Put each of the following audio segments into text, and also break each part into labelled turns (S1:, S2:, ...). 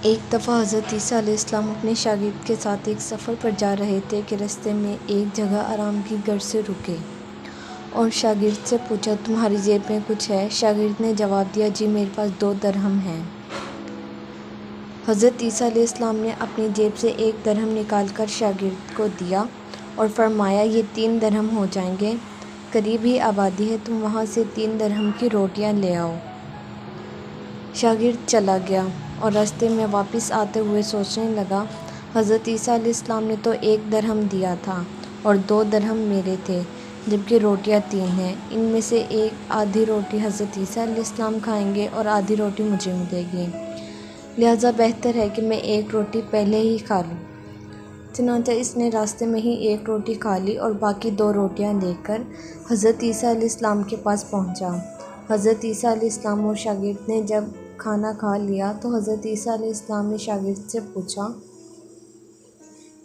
S1: ایک دفعہ حضرت عیسیٰ علیہ السلام اپنے شاگرد کے ساتھ ایک سفر پر جا رہے تھے کہ راستے میں ایک جگہ آرام کی غرض سے رکے اور شاگرد سے پوچھا، تمہاری جیب میں کچھ ہے؟ شاگرد نے جواب دیا، جی میرے پاس 2 درہم ہیں۔ حضرت عیسیٰ علیہ السلام نے اپنی جیب سے 1 درہم نکال کر شاگرد کو دیا اور فرمایا، یہ 3 درہم ہو جائیں گے، قریب ہی آبادی ہے، تم وہاں سے 3 درہم کی روٹیاں لے آؤ۔ شاگرد چلا گیا اور راستے میں واپس آتے ہوئے سوچنے لگا، حضرت عیسیٰ علیہ السلام نے تو 1 درہم دیا تھا اور 2 درہم میرے تھے، جبکہ روٹیاں 3 ہیں، ان میں سے آدھی روٹی حضرت عیسیٰ علیہ السلام کھائیں گے اور آدھی روٹی مجھے ملے گی، لہٰذا بہتر ہے کہ میں 1 روٹی پہلے ہی کھا لوں۔ چنانچہ اس نے راستے میں ہی 1 روٹی کھا لی اور باقی 2 روٹیاں لے کر حضرت عیسیٰ علیہ السلام کے پاس پہنچا۔ حضرت عیسیٰ علیہ السلام اور شاگرد نے جب کھانا کھا لیا تو حضرت عیسیٰ علیہ السلام نے شاگرد سے پوچھا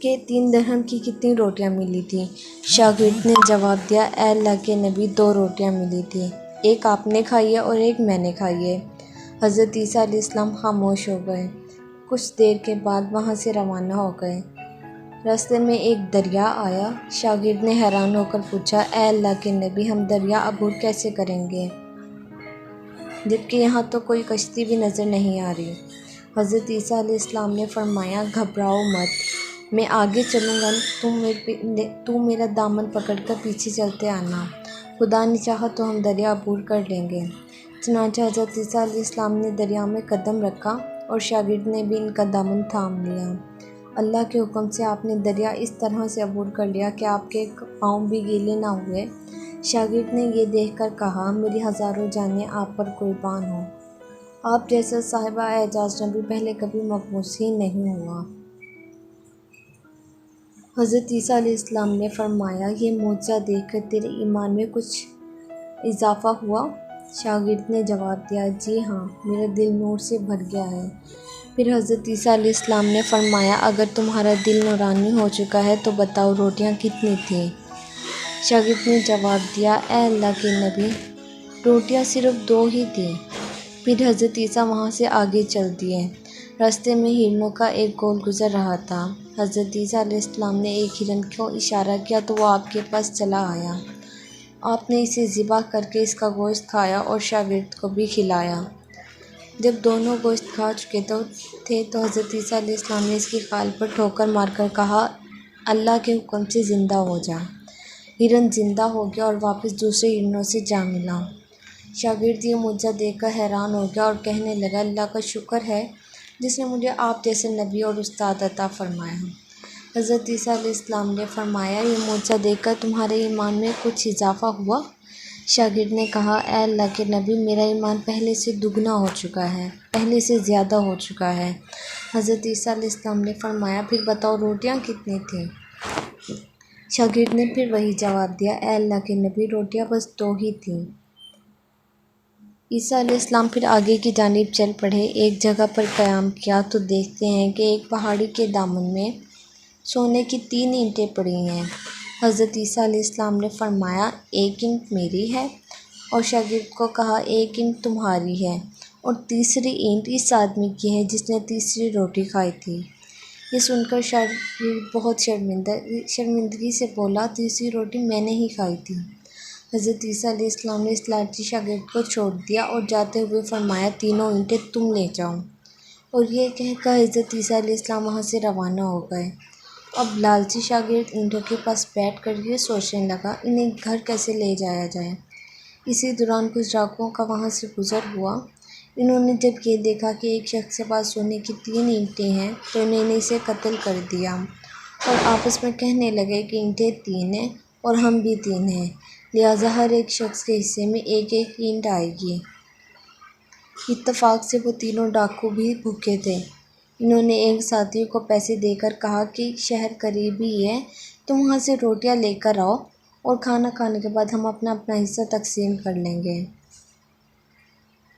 S1: کہ 3 درہم کی کتنی روٹیاں ملی تھیں؟ شاگرد نے جواب دیا، اے اللہ کے نبی، 2 روٹیاں ملی تھیں، ایک آپ نے کھائی ہے اور ایک میں نے کھائی ہے۔ حضرت عیسیٰ علیہ السلام خاموش ہو گئے، کچھ دیر کے بعد وہاں سے روانہ ہو گئے۔ راستے میں ایک دریا آیا۔ شاگرد نے حیران ہو کر پوچھا، اے اللہ کے نبی، ہم دریا عبور کیسے کریں گے جبکہ یہاں تو کوئی کشتی بھی نظر نہیں آ رہی؟ حضرت عیسیٰ علیہ السلام نے فرمایا، گھبراؤ مت، میں آگے چلوں گا، تو میرا دامن پکڑ کر پیچھے چلتے آنا، خدا نے چاہا تو ہم دریا عبور کر لیں گے۔ چنانچہ حضرت عیسیٰ علیہ السلام نے دریا میں قدم رکھا اور شاگرد نے بھی ان کا دامن تھام لیا۔ اللہ کے حکم سے آپ نے دریا اس طرح سے عبور کر لیا کہ آپ کے پاؤں بھی گیلے نہ ہوئے۔ شاگرد نے یہ دیکھ کر کہا، میری ہزاروں جانیں آپ پر قربان ہوں، آپ جیسا صاحب اعجاز نبی پہلے کبھی مبعوث ہی نہیں ہوا۔ حضرت عیسیٰ علیہ السلام نے فرمایا، یہ معجزہ دیکھ کر تیرے ایمان میں کچھ اضافہ ہوا؟ شاگرد نے جواب دیا، جی ہاں، میرا دل نور سے بھر گیا ہے۔ پھر حضرت عیسیٰ علیہ السلام نے فرمایا، اگر تمہارا دل نورانی ہو چکا ہے تو بتاؤ روٹیاں کتنی تھیں؟ شاگرد نے جواب دیا، اے اللہ کے نبی، روٹیاں صرف 2 ہی تھیں۔ پھر حضرت عیسیٰ وہاں سے آگے چل دیے۔ راستے میں ہرنوں کا ایک گول گزر رہا تھا۔ حضرت عیسیٰ علیہ السلام نے ایک ہرن کو اشارہ کیا تو وہ آپ کے پاس چلا آیا۔ آپ نے اسے ذبح کر کے اس کا گوشت کھایا اور شاگرد کو بھی کھلایا۔ جب دونوں گوشت کھا چکے تھے تو حضرت عیسیٰ علیہ السلام نے اس کی کھال پر ٹھوکر مار کر کہا، اللہ کے حکم سے زندہ ہو جا۔ ہرن زندہ ہو گیا اور واپس دوسرے ہرنوں سے جا ملا۔ شاگرد یہ معجزہ دیکھ کر حیران ہو گیا اور کہنے لگا، اللہ کا شکر ہے جس نے مجھے آپ جیسے نبی اور استاد عطا فرمایا۔ حضرت عیسیٰ علیہ السلام نے فرمایا، یہ معجزہ دیکھ کر تمہارے ایمان میں کچھ اضافہ ہوا؟ شاگرد نے کہا، اے اللہ کے نبی، میرا ایمان پہلے سے دگنا ہو چکا ہے، پہلے سے زیادہ ہو چکا ہے۔ حضرت عیسیٰ علیہ السلام نے فرمایا، پھر بتاؤ روٹیاں کتنی تھیں؟ شاگرد نے پھر وہی جواب دیا، اے اللہ کے نبی، روٹیاں بس 2 ہی تھیں۔ عیسیٰ علیہ السلام پھر آگے کی جانب چل پڑے۔ ایک جگہ پر قیام کیا تو دیکھتے ہیں کہ ایک پہاڑی کے دامن میں سونے کی 3 اینٹیں پڑی ہیں۔ حضرت عیسیٰ علیہ السلام نے فرمایا، 1 اینٹ میری ہے، اور شاگرد کو کہا، 1 اینٹ تمہاری ہے، اور تیسری اینٹ اس آدمی کی ہے جس نے تیسری روٹی کھائی تھی۔ یہ سن کر شاگرد بہت شرمندگی سے بولا، تیسری روٹی میں نے ہی کھائی تھی۔ حضرت عیسیٰ علیہ السلام نے اس لالچی شاگرد کو چھوڑ دیا اور جاتے ہوئے فرمایا، 3 اینٹیں تم لے جاؤ، اور یہ کہہ کر حضرت عیسیٰ علیہ السلام وہاں سے روانہ ہو گئے۔ اب لالچی شاگرد اینٹوں کے پاس بیٹھ کر یہ سوچنے لگا، انہیں گھر کیسے لے جایا جائے۔ اسی دوران کچھ ڈاکوؤں کا وہاں سے گزر ہوا۔ انہوں نے جب یہ دیکھا کہ ایک شخص کے پاس سونے کی 3 اینٹیں ہیں تو انہوں نے اسے قتل کر دیا اور آپس میں کہنے لگے کہ اینٹیں 3 ہیں اور ہم بھی 3 ہیں، لہٰذا ہر ایک شخص کے حصے میں 1 اینٹ آئے گی۔ اتفاق سے وہ تینوں ڈاکو بھی بھوکے تھے۔ انہوں نے ایک ساتھی کو پیسے دے کر کہا کہ شہر قریب ہی ہے، تم وہاں سے روٹیاں لے کر آؤ اور کھانا کھانے کے بعد ہم اپنا اپنا حصہ تقسیم کر لیں گے۔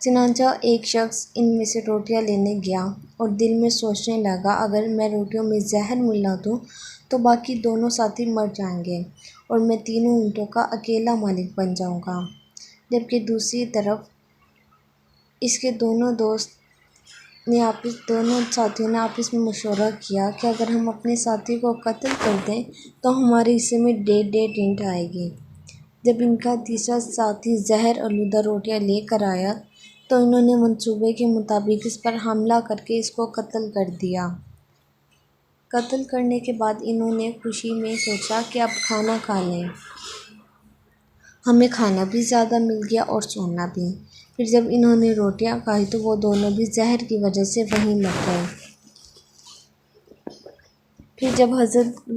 S1: چنانچہ ایک شخص ان میں سے روٹیاں لینے گیا اور دل میں سوچنے لگا، اگر میں روٹیوں میں زہر ملا دوں تو باقی دونوں ساتھی مر جائیں گے اور میں 3 اینٹوں کا اکیلا مالک بن جاؤں گا، جبکہ دوسری طرف اس کے دونوں دوست دونوں ساتھیوں نے آپس میں مشورہ کیا کہ اگر ہم اپنے ساتھی کو قتل کر دیں تو ہمارے حصے میں ڈیڑھ اینٹ آئے گی۔ جب ان کا تیسرا ساتھی زہر آلودہ روٹیاں لے کر آیا تو انہوں نے منصوبے کے مطابق اس پر حملہ کر کے اس کو قتل کر دیا۔ قتل کرنے کے بعد انہوں نے خوشی میں سوچا کہ اب کھانا کھا لیں، ہمیں کھانا بھی زیادہ مل گیا اور سونا بھی۔ پھر جب انہوں نے روٹیاں کھائی تو وہ دونوں بھی زہر کی وجہ سے وہیں مر گئے۔ پھر جب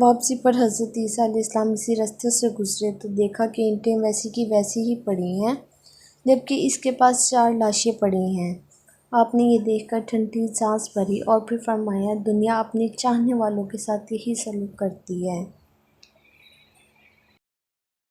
S1: واپسی پر حضرت عیسیٰ علیہ السلام اسی راستے سے گزرے تو دیکھا کہ اینٹیں ویسی کی ویسی ہی پڑی ہیں، جبکہ اس کے پاس 4 لاشیں پڑی ہیں۔ آپ نے یہ دیکھ کر ٹھنڈی سانس بھری اور پھر فرمایا، دنیا اپنے چاہنے والوں کے ساتھ یہی سلوک کرتی ہے۔